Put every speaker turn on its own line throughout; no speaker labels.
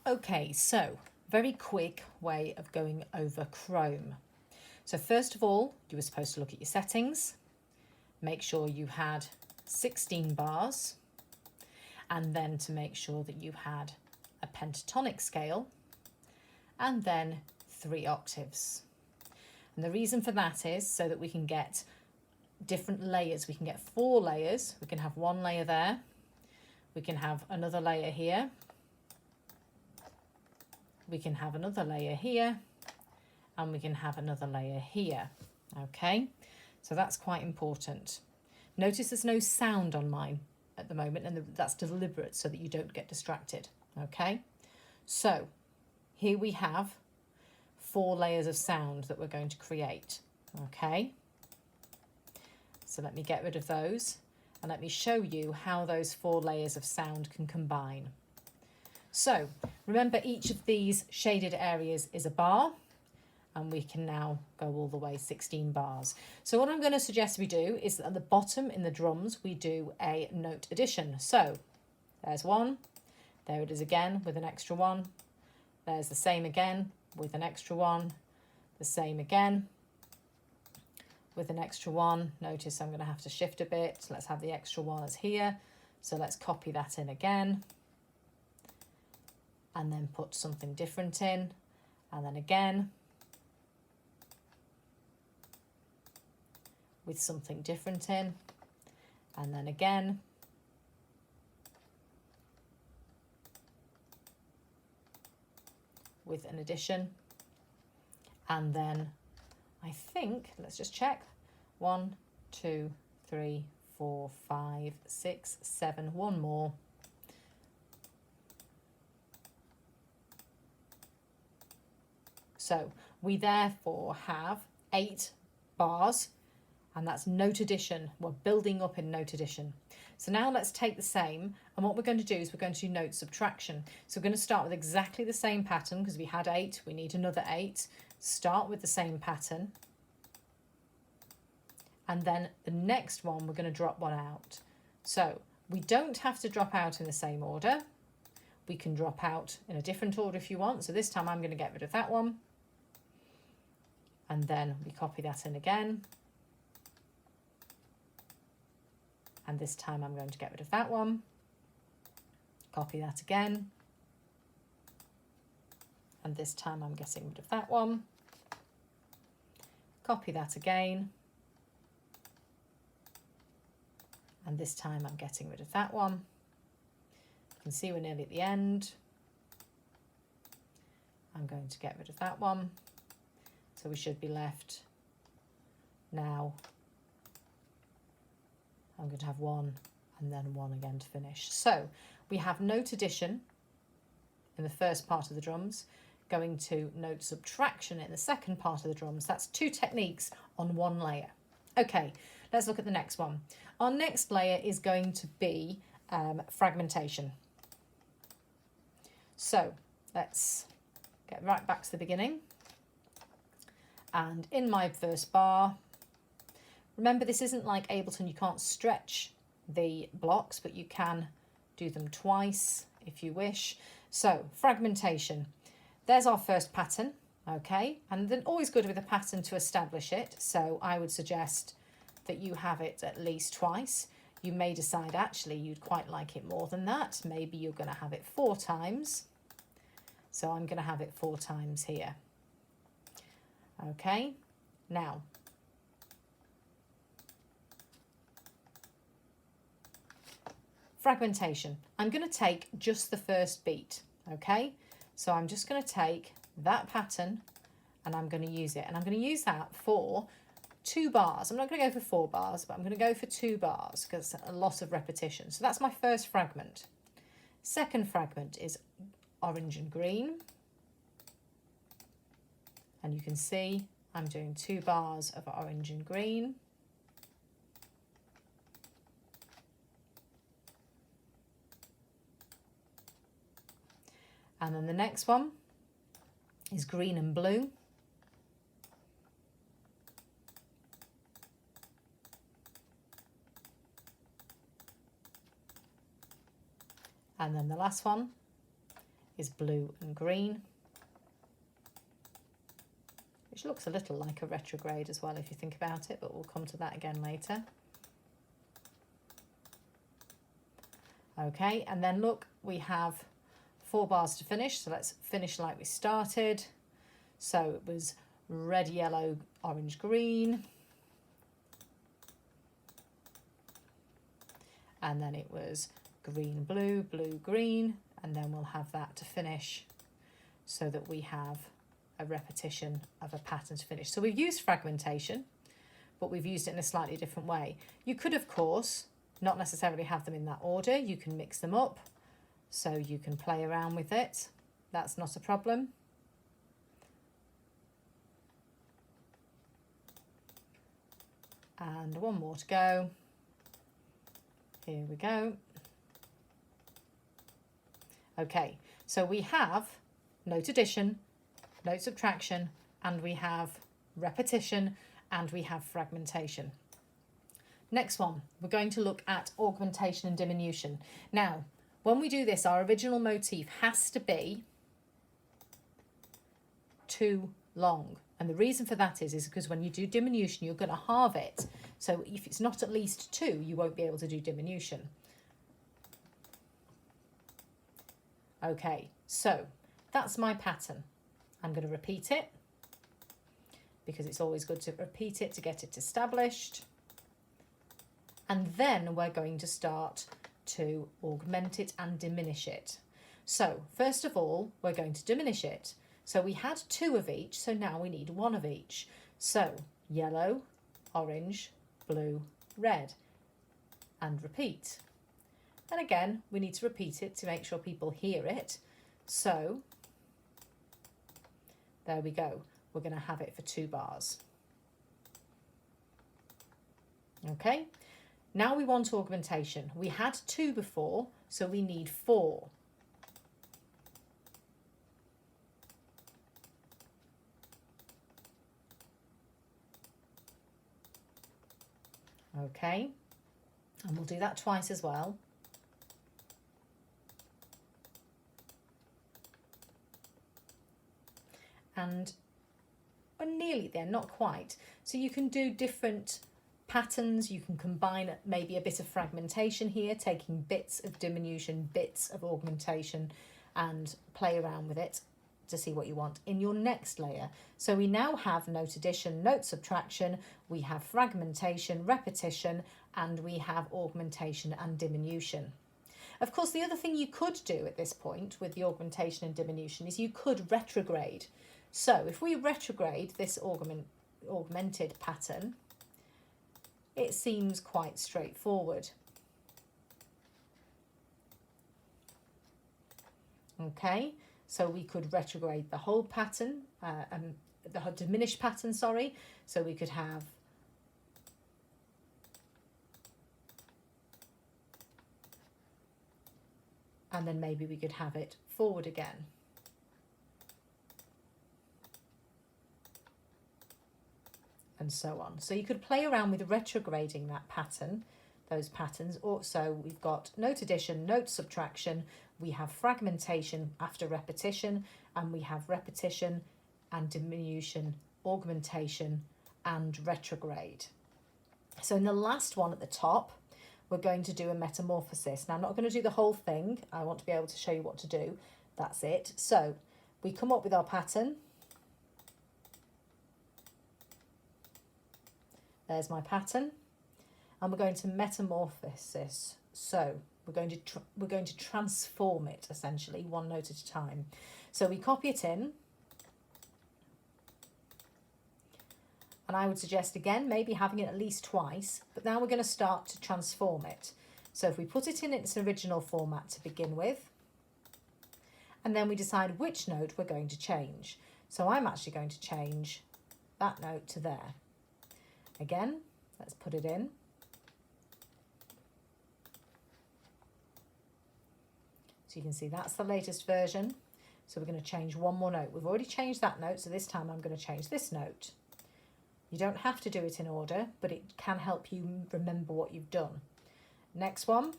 Okay, so very quick way of going over Chrome. So first of all, you were supposed to look at your settings, make sure you had 16 bars, and then to make sure that you had a pentatonic scale, and then 3 octaves. And the reason for that is so that we can get different layers. We can get 4 layers. We can have 1 layer there. We can have another layer here. We can have another layer here. And we can have another layer here. Okay, so that's quite important. Notice there's no sound on mine at the moment, and that's deliberate so that you don't get distracted. Okay, so here we have 4 layers of sound that we're going to create. Okay, so let me get rid of those and let me show you how those 4 layers of sound can combine. So remember, each of these shaded areas is a bar, and we can now go all the way 16 bars. So what I'm going to suggest we do is that at the bottom in the drums we do a note addition. So there's 1, there it is again with an extra 1, there's the same again with an extra 1, the same again with an extra 1. Notice I'm going to have to shift a bit. So let's have the extra 1 as here. So let's copy that in again and then put something different in, and then again with something different in, and then again with an addition, and then I think, let's just check, 1, 2, 3, 4, 5, 6, 7, 1 more. So we therefore have 8 bars, and that's note addition. We're building up in note addition. So now let's take the same, and what we're going to do is we're going to do note subtraction. So we're going to start with exactly the same pattern because we had 8, we need another 8. Start with the same pattern, and then the next one we're going to drop 1 out. So we don't have to drop out in the same order. We can drop out in a different order if you want. So this time I'm going to get rid of that one, and then we copy that in again. And this time I'm going to get rid of that one, copy that again, and this time I'm getting rid of that one, copy that again, and this time I'm getting rid of that one. You can see we're nearly at the end. I'm going to get rid of that one, so we should be left now. I'm going to have 1 and then 1 again to finish. So we have note addition in the first part of the drums, going to note subtraction in the second part of the drums. That's 2 techniques on 1 layer. Okay, let's look at the next one. Our next layer is going to be fragmentation. So let's get right back to the beginning. And in my first bar, remember, this isn't like Ableton, you can't stretch the blocks, but you can do them twice if you wish. So fragmentation, there's our first pattern, okay? And then always good with a pattern to establish it. So I would suggest that you have it at least twice. You may decide actually you'd quite like it more than that. Maybe you're going to have it 4 times. So I'm going to have it 4 times here. Okay, now fragmentation. I'm going to take just the first beat, okay? So I'm just going to take that pattern and I'm going to use it. And I'm going to use that for 2 bars. I'm not going to go for 4 bars, but I'm going to go for 2 bars because a lot of repetition. So that's my first fragment. Second fragment is orange and green. And you can see I'm doing 2 bars of orange and green. And then the next one is green and blue. And then the last one is blue and green, which looks a little like a retrograde as well if you think about it, but we'll come to that again later. Okay, and then look, we have 4 bars to finish, so let's finish like we started. So it was red, yellow, orange, green, and then it was green, blue, blue, green, and then we'll have that to finish so that we have a repetition of a pattern to finish. So we've used fragmentation, but we've used it in a slightly different way. You could, of course, not necessarily have them in that order. You can mix them up, so you can play around with it. That's not a problem. And one more to go. Here we go. Okay, so we have note addition, note subtraction, and we have repetition, and we have fragmentation. Next one, we're going to look at augmentation and diminution. Now, when we do this, our original motif has to be too long. And the reason for that is because when you do diminution, you're going to halve it. So if it's not at least 2, you won't be able to do diminution. Okay, so that's my pattern. I'm going to repeat it because it's always good to repeat it to get it established. And then we're going to start to augment it and diminish it. So first of all, we're going to diminish it. So we had 2 of each, so now we need 1 of each. So yellow, orange, blue, red, and repeat. And again, we need to repeat it to make sure people hear it. So there we go. We're going to have it for 2 bars. Okay, now we want augmentation. We had 2 before, so we need 4. Okay, and we'll do that twice as well. And we're nearly there, not quite. So you can do different patterns. You can combine maybe a bit of fragmentation here, taking bits of diminution, bits of augmentation, and play around with it to see what you want in your next layer. So we now have note addition, note subtraction, we have fragmentation, repetition, and we have augmentation and diminution. Of course, the other thing you could do at this point with the augmentation and diminution is you could retrograde. So if we retrograde this augmented pattern, it seems quite straightforward. Okay, so we could retrograde the whole pattern, the whole diminished pattern, sorry. So we could have and then maybe we could have it forward again. And so on. So you could play around with retrograding that pattern, those patterns. Also, we've got note addition, note subtraction, we have fragmentation after repetition, and we have repetition and diminution, augmentation and retrograde. So in the last one at the top, we're going to do a metamorphosis. Now, I'm not going to do the whole thing. I want to be able to show you what to do. That's it. So we come up with our pattern. There's my pattern, and we're going to metamorphosis. So we're going to transform it essentially, one note at a time. So we copy it in, and I would suggest again maybe having it at least twice. But now we're going to start to transform it. So if we put it in its original format to begin with, and then we decide which note we're going to change. So I'm actually going to change that note to there. Again, let's put it in. So you can see that's the latest version. So we're going to change one more note. We've already changed that note, so this time I'm going to change this note. You don't have to do it in order, but it can help you remember what you've done. Next one.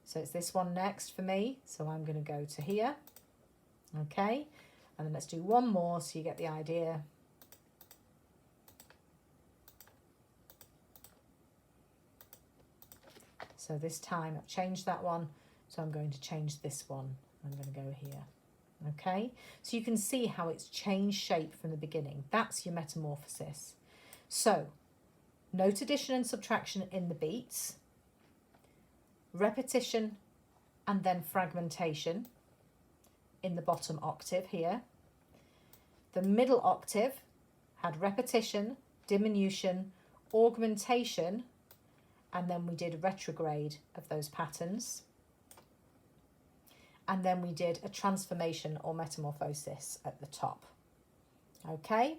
So it's this one next for me. So I'm going to go to here. Okay. And then let's do one more so you get the idea. So this time I've changed that one. So I'm going to change this one. I'm going to go here. Okay. So you can see how it's changed shape from the beginning. That's your metamorphosis. So note addition and subtraction in the beats, repetition and then fragmentation in the bottom octave here. The middle octave had repetition, diminution, augmentation, and then we did retrograde of those patterns. And then we did a transformation or metamorphosis at the top. Okay,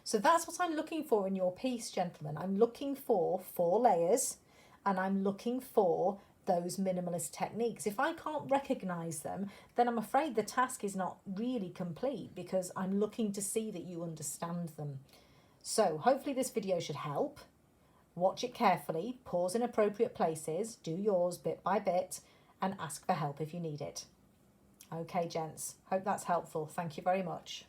so that's what I'm looking for in your piece, gentlemen. I'm looking for 4 layers and I'm looking for those minimalist techniques. If I can't recognize them, then I'm afraid the task is not really complete because I'm looking to see that you understand them. So hopefully this video should help. Watch it carefully, pause in appropriate places, do yours bit by bit, and ask for help if you need it. Okay, gents, hope that's helpful. Thank you very much.